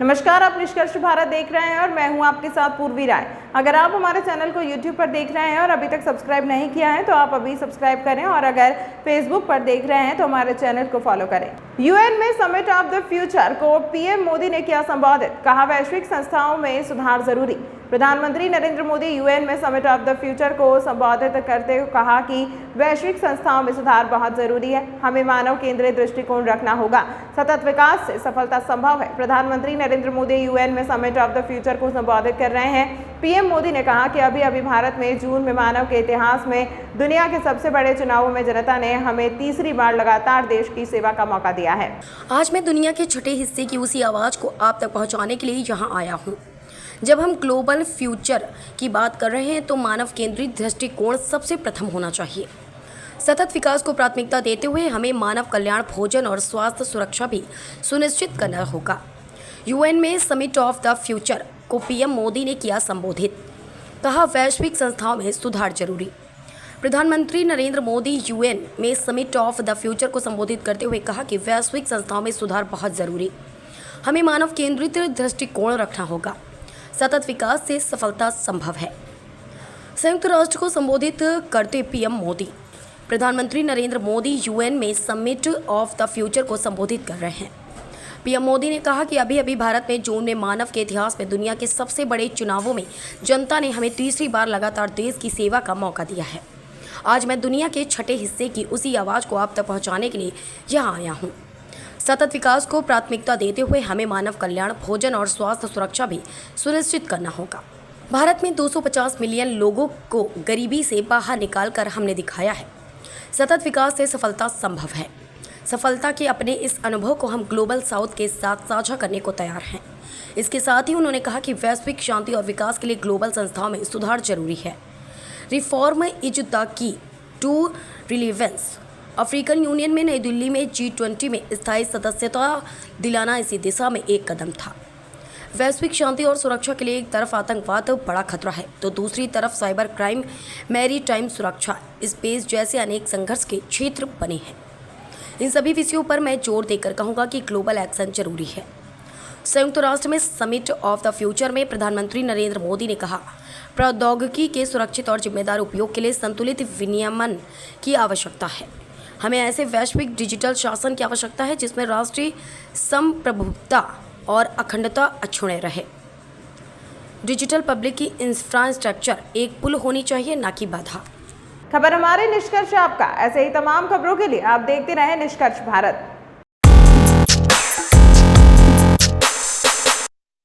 नमस्कार, आप निष्कर्ष भारत देख रहे हैं और मैं हूं आपके साथ पूर्वी राय। अगर आप हमारे चैनल को YouTube पर देख रहे हैं और अभी तक सब्सक्राइब नहीं किया है तो आप अभी सब्सक्राइब करें, और अगर Facebook पर देख रहे हैं तो हमारे चैनल को फॉलो करें। यूएन में समिट ऑफ द फ्यूचर को पीएम मोदी ने किया संबोधित, कहा वैश्विक संस्थाओं में सुधार जरूरी। प्रधानमंत्री नरेंद्र मोदी यूएन में समिट ऑफ द फ्यूचर को संबोधित करते हुए कहा कि वैश्विक संस्थाओं में सुधार बहुत जरूरी है, हमें मानव केंद्रित दृष्टिकोण रखना होगा, सतत विकास से सफलता संभव है। प्रधानमंत्री नरेंद्र मोदी यूएन में समिट ऑफ द फ्यूचर को संबोधित कर रहे हैं। पीएम मोदी ने कहा कि अभी भारत में जून में मानव के इतिहास में दुनिया के सबसे बड़े चुनावों में जनता ने हमें तीसरी बार लगातार देश की सेवा का मौका दिया है। आज मैं दुनिया के छठे हिस्से की उसी आवाज को आप तक पहुंचाने के लिए यहाँ आया हूँ। जब हम ग्लोबल फ्यूचर की बात कर रहे हैं तो मानव केंद्रित दृष्टिकोण सबसे प्रथम होना चाहिए। सतत विकास को प्राथमिकता देते हुए हमें मानव कल्याण, भोजन और स्वास्थ्य सुरक्षा भी सुनिश्चित करना होगा। यूएन में समिट ऑफ द फ्यूचर को पीएम मोदी ने किया संबोधित, कहा वैश्विक संस्थाओं में सुधार जरूरी। प्रधानमंत्री नरेंद्र मोदी यूएन में समिट ऑफ द फ्यूचर को संबोधित करते हुए कहा कि वैश्विक संस्थाओं में सुधार बहुत जरूरी, हमें मानव केंद्रित दृष्टिकोण रखना होगा, सतत विकास से सफलता संभव है। संयुक्त राष्ट्र को संबोधित करते पीएम मोदी। प्रधानमंत्री नरेंद्र मोदी यूएन में समिट ऑफ द फ्यूचर को संबोधित कर रहे हैं। पीएम मोदी ने कहा कि अभी भारत में जून में मानव के इतिहास में दुनिया के सबसे बड़े चुनावों में जनता ने हमें तीसरी बार लगातार देश की सेवा का मौका दिया है। आज मैं दुनिया के छठे हिस्से की उसी आवाज़ को आप तक पहुँचाने के लिए यहाँ आया हूँ। सतत विकास को प्राथमिकता देते हुए हमें मानव कल्याण, भोजन और स्वास्थ्य सुरक्षा भी सुनिश्चित करना होगा। भारत में 250 मिलियन लोगों को गरीबी से बाहर निकालकर हमने दिखाया है सतत विकास से सफलता संभव है। सफलता के अपने इस अनुभव को हम ग्लोबल साउथ के साथ साझा करने को तैयार हैं। इसके साथ ही उन्होंने कहा कि वैश्विक शांति और विकास के लिए ग्लोबल संस्थाओं में सुधार जरूरी है। Reform is the key to relevance. African union में नई दिल्ली में G20 में स्थायी सदस्यता दिलाना इसी दिशा में एक कदम था। वैश्विक शांति और सुरक्षा के लिए एक तरफ आतंकवाद बड़ा खतरा है तो दूसरी तरफ साइबर क्राइम, मैरीटाइम सुरक्षा, स्पेस जैसे अनेक संघर्ष के क्षेत्र बने हैं। इन सभी विषयों पर मैं जोर देकर कहूँगा कि ग्लोबल एक्शन जरूरी है। संयुक्त राष्ट्र में समिट ऑफ द फ्यूचर में प्रधानमंत्री नरेंद्र मोदी ने कहा, प्रौद्योगिकी के सुरक्षित और जिम्मेदार उपयोग के लिए संतुलित विनियमन की आवश्यकता है। हमें ऐसे वैश्विक डिजिटल शासन की आवश्यकता है जिसमें राष्ट्रीय संप्रभुता और अखंडता अक्षुण्ण रहे। डिजिटल पब्लिक की इंफ्रास्ट्रक्चर एक पुल होनी चाहिए, ना कि बाधा। खबर हमारे निष्कर्ष आपका। ऐसे ही तमाम खबरों के लिए आप देखते रहें निष्कर्ष भारत।